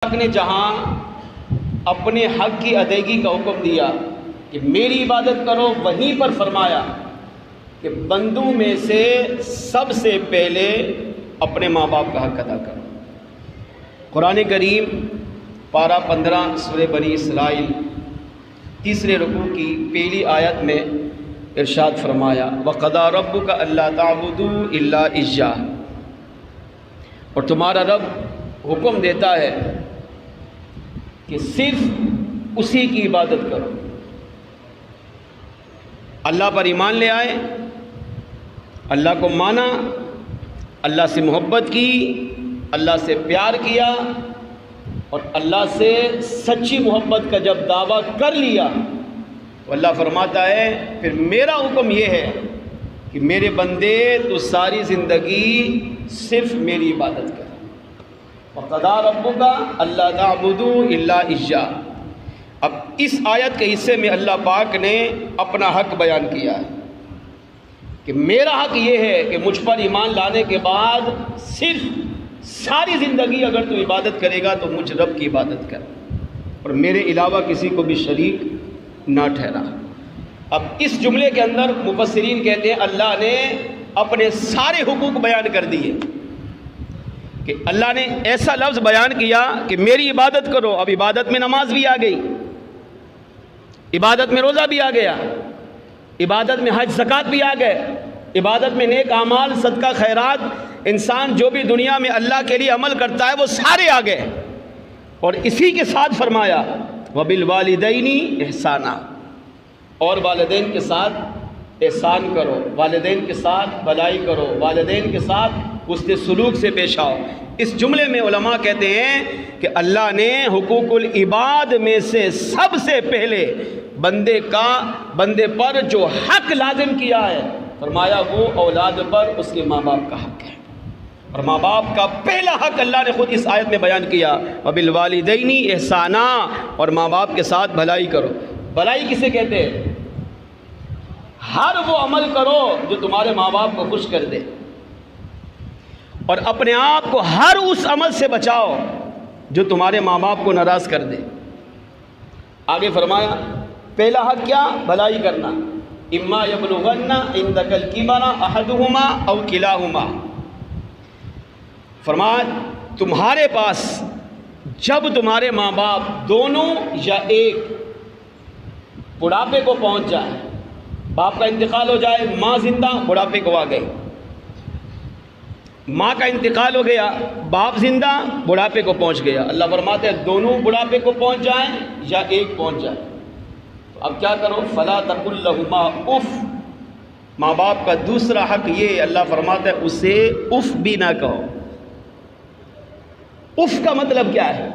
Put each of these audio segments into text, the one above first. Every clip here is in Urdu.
پاک نے جہاں اپنے حق کی ادائیگی کا حکم دیا کہ میری عبادت کرو، وہیں پر فرمایا کہ بندوں میں سے سب سے پہلے اپنے ماں باپ کا حق ادا کرو۔ قرآن کریم پارہ 15 سورہ بنی اسرائیل تیسرے رکوع کی پہلی آیت میں ارشاد فرمایا وَقَضَىٰ رَبُّكَ أَلَّا تَعْبُدُوا إِلَّا إِيَّاهُ، اور تمہارا رب حکم دیتا ہے کہ صرف اسی کی عبادت کرو۔ اللہ پر ایمان لے آئے، اللہ کو مانا، اللہ سے محبت کی، اللہ سے پیار کیا، اور اللہ سے سچی محبت کا جب دعویٰ کر لیا تو اللہ فرماتا ہے پھر میرا حکم یہ ہے کہ میرے بندے تو ساری زندگی صرف میری عبادت کر۔ وَقَضَىٰ رَبُّكَ أَلَّا تَعْبُدُوا إِلَّا إِيَّاهُ۔ اب اس آیت کے حصے میں اللہ پاک نے اپنا حق بیان کیا ہے کہ میرا حق یہ ہے کہ مجھ پر ایمان لانے کے بعد صرف ساری زندگی اگر تو عبادت کرے گا تو مجھ رب کی عبادت کر، اور میرے علاوہ کسی کو بھی شریک نہ ٹھہرا۔ اب اس جملے کے اندر مفسرین کہتے ہیں اللہ نے اپنے سارے حقوق بیان کر دیے کہ اللہ نے ایسا لفظ بیان کیا کہ میری عبادت کرو۔ اب عبادت میں نماز بھی آ گئی، عبادت میں روزہ بھی آ گیا، عبادت میں حج زکوٰۃ بھی آ گئے، عبادت میں نیک اعمال صدقہ خیرات، انسان جو بھی دنیا میں اللہ کے لیے عمل کرتا ہے وہ سارے آ گئے، اور اسی کے ساتھ فرمایا وَبِالْوَالِدَيْنِ إِحْسَانًا، اور والدین کے ساتھ احسان کرو، والدین کے ساتھ بھلائی کرو، والدین کے ساتھ حسن سلوک سے پیش آؤ۔ اس جملے میں علماء کہتے ہیں کہ اللہ نے حقوق العباد میں سے سب سے پہلے بندے پر جو حق لازم کیا ہے فرمایا وہ اولاد پر اس کے ماں باپ کا حق ہے، اور ماں باپ کا پہلا حق اللہ نے خود اس آیت میں بیان کیا وَبِالْوَالِدَيْنِ إِحْسَانًا، اور ماں باپ کے ساتھ بھلائی کرو۔ بھلائی کسے کہتے ہیں؟ ہر وہ عمل کرو جو تمہارے ماں باپ کو خوش کر دے، اور اپنے آپ کو ہر اس عمل سے بچاؤ جو تمہارے ماں باپ کو ناراض کر دے۔ آگے فرمایا پہلا حق کیا؟ بھلائی کرنا۔ اما یبلغن عندک الکبر احدہما او کلاہما، فرمایا تمہارے پاس جب تمہارے ماں باپ دونوں یا ایک بڑھاپے کو پہنچ جائے، باپ کا انتقال ہو جائے، ماں زندہ بڑھاپے کو آ گئی، ماں کا انتقال ہو گیا باپ زندہ بڑھاپے کو پہنچ گیا، اللہ فرماتے ہیں دونوں بڑھاپے کو پہنچ جائیں یا ایک پہنچ جائے تو اب کیا کرو؟ فلا تقل لہما اف، ماں باپ کا دوسرا حق یہ اللہ فرماتا ہے اسے اف بھی نہ کہو۔ اف کا مطلب کیا ہے؟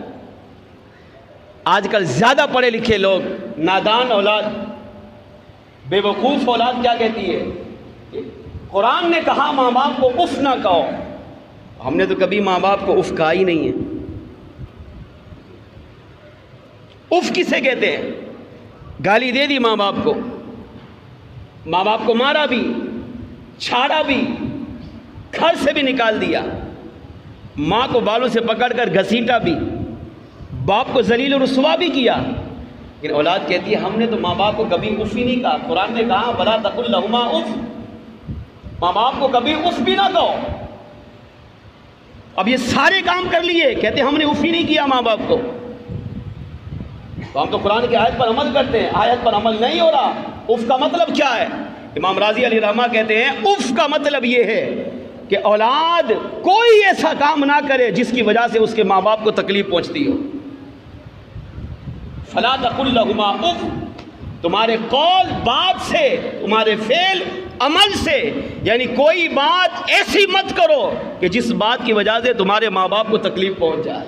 آج کل زیادہ پڑھے لکھے لوگ، نادان اولاد، بے وقوف اولاد کیا کہتی ہے؟ قرآن نے کہا ماں باپ کو اف نہ کہو، ہم نے تو کبھی ماں باپ کو اف کہا ہی نہیں ہے۔ اف کسے کہتے ہیں؟ گالی دے دی ماں باپ کو، ماں باپ کو مارا بھی، چھاڑا بھی، گھر سے بھی نکال دیا، ماں کو بالوں سے پکڑ کر گھسیٹا بھی، باپ کو ذلیل و رسوا بھی کیا، لیکن اولاد کہتی ہے ہم نے تو ماں باپ کو کبھی اف ہی نہیں کہا۔ قرآن نے کہا وَلَا تَقُل لَهُمَا اف، ماں باپ کو کبھی اف بھی نہ کہو۔ اب یہ سارے کام کر لیے، کہتے ہم نے اف ہی نہیں کیا ماں باپ کو، تو ہم تو قرآن کی آیت پر عمل کرتے ہیں، آیت پر عمل نہیں ہو رہا۔ اف کا مطلب کیا ہے؟ امام راضی علیہ رحمہ کہتے ہیں اف کا مطلب یہ ہے کہ اولاد کوئی ایسا کام نہ کرے جس کی وجہ سے اس کے ماں باپ کو تکلیف پہنچتی ہو۔ فلا تقل لہما اف، تمہارے قول بات سے، تمہارے فعل عمل سے، یعنی کوئی بات ایسی مت کرو کہ جس بات کی وجہ سے تمہارے ماں باپ کو تکلیف پہنچ جائے،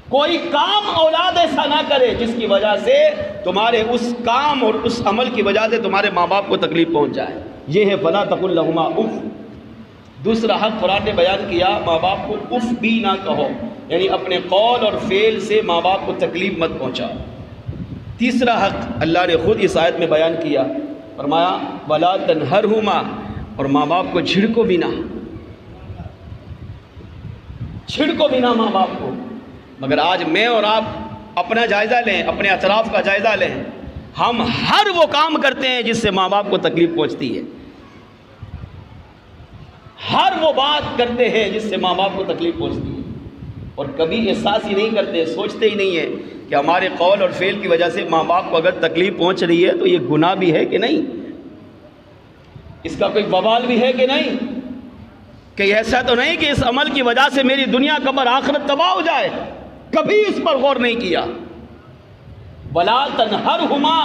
کوئی کام اولاد ایسا نہ کرے جس کی وجہ سے تمہارے اس کام اور اس عمل کی وجہ سے تمہارے ماں باپ کو تکلیف پہنچ جائے۔ یہ ہے فلا تقل لہما اف۔ دوسرا حق قرآن نے بیان کیا ماں باپ کو اف بھی نہ کہو، یعنی اپنے قول اور فعل سے ماں باپ کو تکلیف مت پہنچاؤ۔ تیسرا حق اللہ نے خود اس آیت میں بیان کیا، فرمایا وَلَا تَنْهَرْهُمَا، اور ماں باپ کو جھڑکو بھی نہ، چھڑکو بھی نہ ماں باپ کو، مگر آج میں اور آپ اپنا جائزہ لیں، اپنے اطراف کا جائزہ لیں، ہم ہر وہ کام کرتے ہیں جس سے ماں باپ کو تکلیف پہنچتی ہے، ہر وہ بات کرتے ہیں جس سے ماں باپ کو تکلیف پہنچتی ہے، اور کبھی احساس ہی نہیں کرتے، سوچتے ہی نہیں ہیں کہ ہمارے قول اور فعل کی وجہ سے ماں باپ کو اگر تکلیف پہنچ رہی ہے تو یہ گناہ بھی ہے کہ نہیں، اس کا کوئی وبال بھی ہے کہ نہیں، کہ ایسا تو نہیں کہ اس عمل کی وجہ سے میری دنیا قبر آخرت تباہ ہو جائے، کبھی اس پر غور نہیں کیا۔ وَلَا تَنْهَرْهُمَا،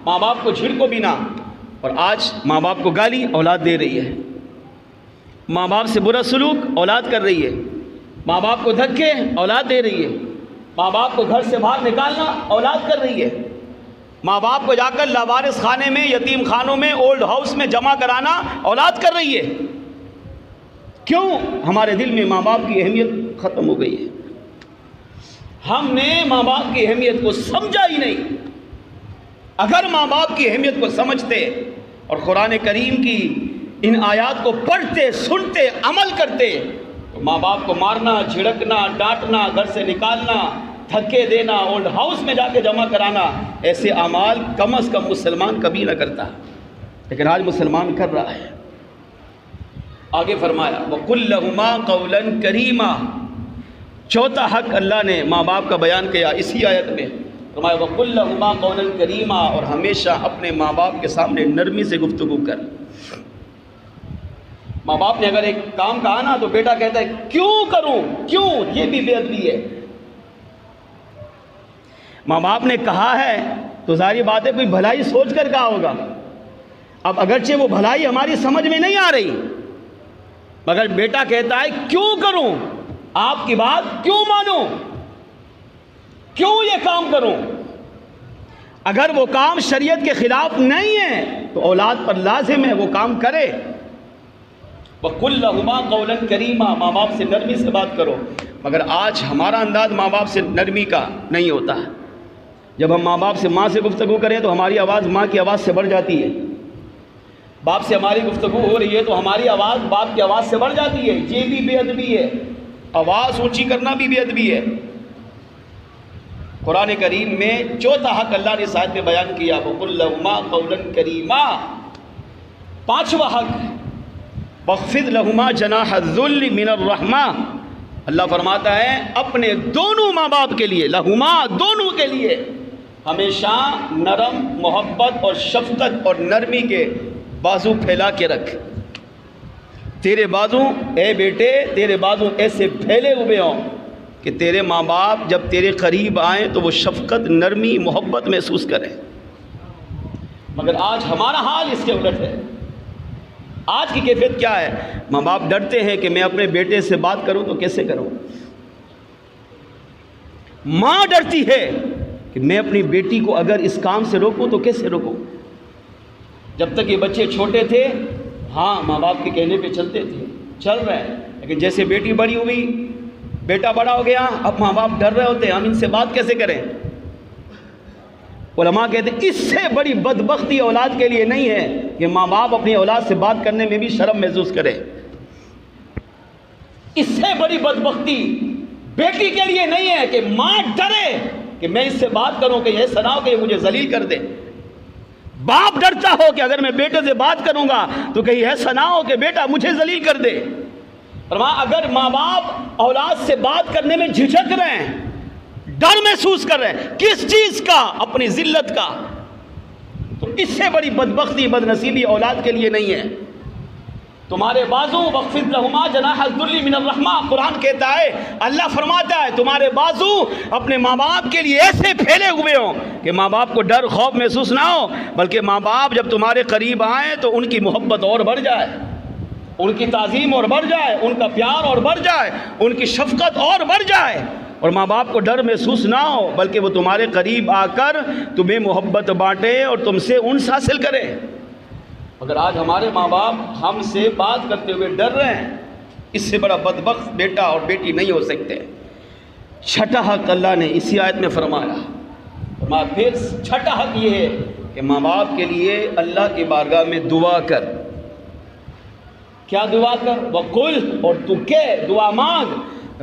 ماں باپ کو جھڑکو بھی نہ، اور آج ماں باپ کو گالی اولاد دے رہی ہے، ماں باپ سے برا سلوک اولاد کر رہی ہے، ماں باپ کو دھکے اولاد دے رہی ہے، ماں باپ کو گھر سے باہر نکالنا اولاد کر رہی ہے، ماں باپ کو جا کر لاوارث خانے میں، یتیم خانوں میں، اولڈ ہاؤس میں جمع کرانا اولاد کر رہی ہے۔ کیوں؟ ہمارے دل میں ماں باپ کی اہمیت ختم ہو گئی ہے، ہم نے ماں باپ کی اہمیت کو سمجھا ہی نہیں۔ اگر ماں باپ کی اہمیت کو سمجھتے اور قرآن کریم کی ان آیات کو پڑھتے، سنتے، عمل کرتے تو ماں باپ کو مارنا، جھڑکنا، ڈانٹنا، گھر سے نکالنا، دھکے دینا، اولڈ ہاؤس میں جا کے جمع کرانا، ایسے اعمال کم از کم مسلمان کبھی نہ کرتا، لیکن آج مسلمان کر رہا ہے۔ آگے فرمایا وَقُلْ لَهُمَا قَوْلًا كَرِيمًا، چوتھا حق اللہ نے ماں باپ کا بیان کیا اسی آیت میں، فرمایا وَقُلْ لَهُمَا قَوْلًا كَرِيمًا، اور ہمیشہ اپنے ماں باپ کے سامنے نرمی سے گفتگو کر۔ ماں باپ نے اگر ایک کام کہا نا تو بیٹا کہتا ہے کیوں کروں، کیوں، یہ بھی بے ادبی ہے۔ ماں باپ نے کہا ہے تو ظاہر بات ہے کوئی بھلائی سوچ کر کہا ہوگا، اب اگرچہ وہ بھلائی ہماری سمجھ میں نہیں آ رہی، مگر بیٹا کہتا ہے کیوں کروں، آپ کی بات کیوں مانوں، کیوں یہ کام کروں۔ اگر وہ کام شریعت کے خلاف نہیں ہے تو اولاد پر لازم ہے وہ کام کرے۔ وَقُلْ لَهُمَا قَوْلًا كَرِيمًا، ماں باپ سے نرمی سے بات کرو، مگر آج ہمارا انداز ماں باپ سے نرمی کا نہیں ہوتا ہے۔ جب ہم ماں سے ماں سے گفتگو کریں تو ہماری آواز ماں کی آواز سے بڑھ جاتی ہے، باپ سے ہماری گفتگو ہو رہی ہے تو ہماری آواز باپ کی آواز سے بڑھ جاتی ہے، یہ بھی بے ادبی ہے، آواز اونچی کرنا بھی بے ادبی ہے۔ قرآن کریم میں چوتھا حق اللہ نے اس آیت میں بیان کیا وَقُلْ لَهُمَا قَوْلًا كَرِيمًا۔ پانچواں حق وَاخْفِضْ لَهُمَا جَنَاحَ الذُّلِّ مِنَ الرَّحْمَةِ، اللہ فرماتا ہے اپنے دونوں ماں باپ کے لیے، لہما دونوں کے لیے ہمیشہ نرم محبت اور شفقت اور نرمی کے بازو پھیلا کے رکھ۔ تیرے بازو اے بیٹے، تیرے بازو ایسے پھیلے ہوئے ہوں کہ تیرے ماں باپ جب تیرے قریب آئیں تو وہ شفقت، نرمی، محبت محسوس کریں۔ مگر آج ہمارا حال اس کے الٹ ہے۔ آج کی کیفیت کیا ہے؟ ماں باپ ڈرتے ہیں کہ میں اپنے بیٹے سے بات کروں تو کیسے کروں، ماں ڈرتی ہے کہ میں اپنی بیٹی کو اگر اس کام سے روکوں تو کیسے روکوں۔ جب تک یہ بچے چھوٹے تھے ہاں ماں باپ کے کہنے پہ چلتے تھے، چل رہے ہیں، لیکن جیسے بیٹی بڑی ہوئی، بیٹا بڑا ہو گیا، اب ماں باپ ڈر رہے ہوتے ہیں ہم ان سے بات کیسے کریں۔ علماء کہتے ہیں اس سے بڑی بدبختی اولاد کے لیے نہیں ہے کہ ماں باپ اپنی اولاد سے بات کرنے میں بھی شرم محسوس کرے، اس سے بڑی بدبختی بیٹی کے لیے نہیں ہے کہ ماں ڈرے کہ میں اس سے بات کروں کہ یہ سنا ہو کہ یہ مجھے ذلیل کر دے۔ باپ ڈرتا ہو کہ اگر میں بیٹے سے بات کروں گا تو کہیں ایسا نہ ہو کہ بیٹا مجھے ذلیل کر دے۔ اگر ماں باپ اولاد سے بات کرنے میں جھجک رہے ہیں، ڈر محسوس کر رہے ہیں، کس چیز کا؟ اپنی ذلت کا، تو اس سے بڑی بدبختی، بدنصیبی اولاد کے لیے نہیں ہے۔ تمہارے بازو وَاخْفِضْ لَهُمَا جَنَاحَ الذُّلِّ مِنَ الرَّحْمَةِ، قرآن کہتا ہے، اللہ فرماتا ہے تمہارے بازو اپنے ماں باپ کے لیے ایسے پھیلے ہوئے ہوں کہ ماں باپ کو ڈر خوف محسوس نہ ہو، بلکہ ماں باپ جب تمہارے قریب آئیں تو ان کی محبت اور بڑھ جائے، ان کی تعظیم اور بڑھ جائے، ان کا پیار اور بڑھ جائے، ان کی شفقت اور بڑھ جائے، اور ماں باپ کو ڈر محسوس نہ ہو بلکہ وہ تمہارے قریب آ کر تمہیں محبت بانٹے اور تم سے انس حاصل کرے۔ مگر آج ہمارے ماں باپ ہم سے بات کرتے ہوئے ڈر رہے ہیں، اس سے بڑا بدبخت بیٹا اور بیٹی نہیں ہو سکتے۔ چھٹا حق اللہ نے اسی آیت میں فرمایا، پھر چھٹا حق یہ ہے کہ ماں باپ کے لیے اللہ کی بارگاہ میں دعا کر۔ کیا دعا کر؟ وَقُلْ، اور تو کہ دعا مانگ،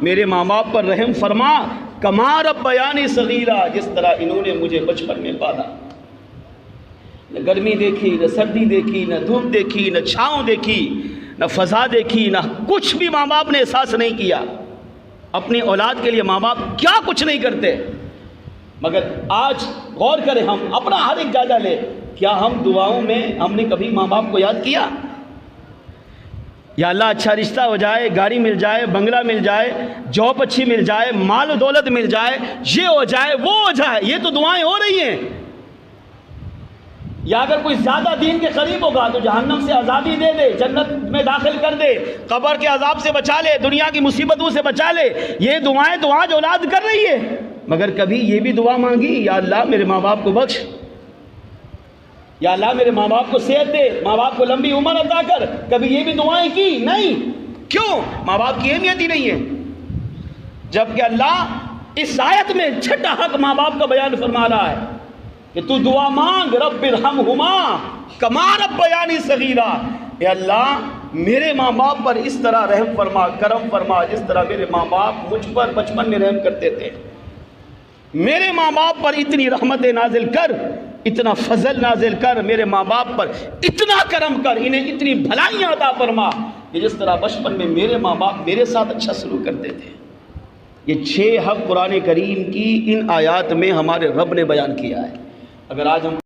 میرے ماں باپ پر رحم فرما، کما ربیانی صغیرا، جس طرح انہوں نے مجھے بچپن میں پالا۔ نہ گرمی دیکھی، نہ سردی دیکھی، نہ دھوپ دیکھی، نہ چھاؤں دیکھی، نہ فضا دیکھی، نہ کچھ بھی ماں باپ نے احساس نہیں کیا۔ اپنی اولاد کے لیے ماں باپ کیا کچھ نہیں کرتے، مگر آج غور کریں، ہم اپنا ہر ایک جائزہ لیں، کیا ہم دعاؤں میں ہم نے کبھی ماں باپ کو یاد کیا؟ یا اللہ اچھا رشتہ ہو جائے، گاڑی مل جائے، بنگلہ مل جائے، جاب اچھی مل جائے، مال و دولت مل جائے، یہ ہو جائے، وہ ہو جائے، یہ تو دعائیں ہو رہی ہیں۔ یا اگر کوئی زیادہ دین کے قریب ہوگا تو جہنم سے آزادی دے دے، جنت میں داخل کر دے، قبر کے عذاب سے بچا لے، دنیا کی مصیبتوں سے بچا لے، یہ دعائیں تو آج اولاد کر رہی ہے۔ مگر کبھی یہ بھی دعا مانگی، یا اللہ میرے ماں باپ کو بخش، یا اللہ میرے ماں باپ کو صحت دے، ماں باپ کو لمبی عمر عطا کر، کبھی یہ بھی دعائیں کی؟ نہیں۔ کیوں؟ ماں باپ کی اہمیت ہی نہیں ہے۔ جبکہ اللہ اس آیت میں چھٹا حق ماں باپ کا بیان فرما رہا ہے کہ تو دعا مانگ، رب ارحمہما کما ربیانی صغیرا، اے اللہ میرے ماں باپ پر اس طرح رحم فرما، کرم فرما، جس طرح میرے ماں باپ مجھ پر بچپن میں رحم کرتے تھے۔ میرے ماں باپ پر اتنی رحمت نازل کر، اتنا فضل نازل کر، میرے ماں باپ پر اتنا کرم کر، انہیں اتنی بھلائیاں عطا فرما کہ جس طرح بچپن میں میرے ماں باپ میرے ساتھ اچھا سلوک کرتے تھے۔ یہ 6 حق قرآن کریم کی ان آیات میں ہمارے رب نے بیان کیا ہے۔ اگر آج ہم